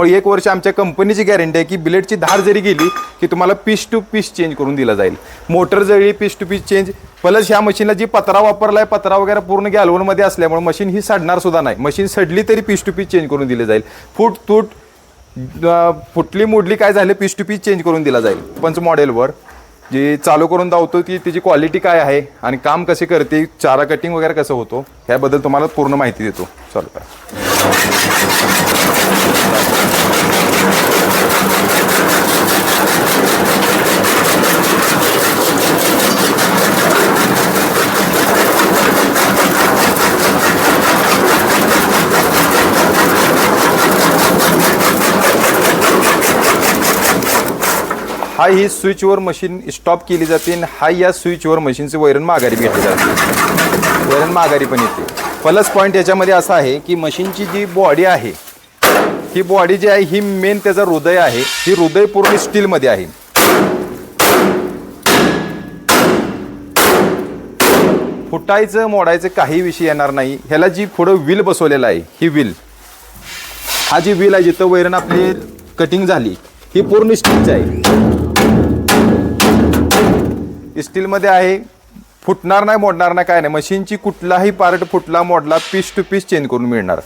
1 वर्ष आमच्या कंपनीची गॅरंटी आहे की ब्लेडची धार जरी गेली की तुम्हाला पीस टू पीस चेंज करून दिला जाईल. मोटर जळली piece to piece change. Plus ह्या मशीनला जी पत्रा वापरलाय पत्रा वगैरे पूर्ण गॅल्वनमध्ये असल्यामुळे मशीन ही सडणार सुद्धा नाही. मशीन सडली तरी पीस टू पीस चेंज करून दिले जाईल. फुटली मोडली काय झालं पीस टू पीस चेंज करून दिला जाईल. पंच मॉडेलवर जी चालू करून दावतो की त्याची क्वालिटी काय आहे आणि काम कसे करते, चारा कटिंग वगैरे कसं होतो ह्याबद्दल तुम्हाला पूर्ण माहिती देतो. चालू करा. ही स्विचवर मशीन स्टॉप केली जाते आणि या स्विचवर मशीनचे वैरण माघारी भेटले जाते. वैरण माघारी पण येते. प्लस पॉईंट याच्यामध्ये असा आहे की मशीनची जी बॉडी आहे ही बॉडी जी आहे ही मेन त्याचा हृदय आहे. ही हृदय पूर्ण स्टीलमध्ये आहे. फुटायचं मोडायचं काही विषय येणार नाही. ह्याला जी पुढं व्हील बसवलेला आहे ही व्हील हा जी व्हील आहे जिथं वैरण आपली कटिंग झाली ही पूर्ण स्टीलची आहे. स्टीलमध्ये आहे. फुटणार नाही मोडणार नाही काय नाही. मशीनची कुठलाही पार्ट फुटला मोडला पीस टू पीस चेंज करून मिळणार.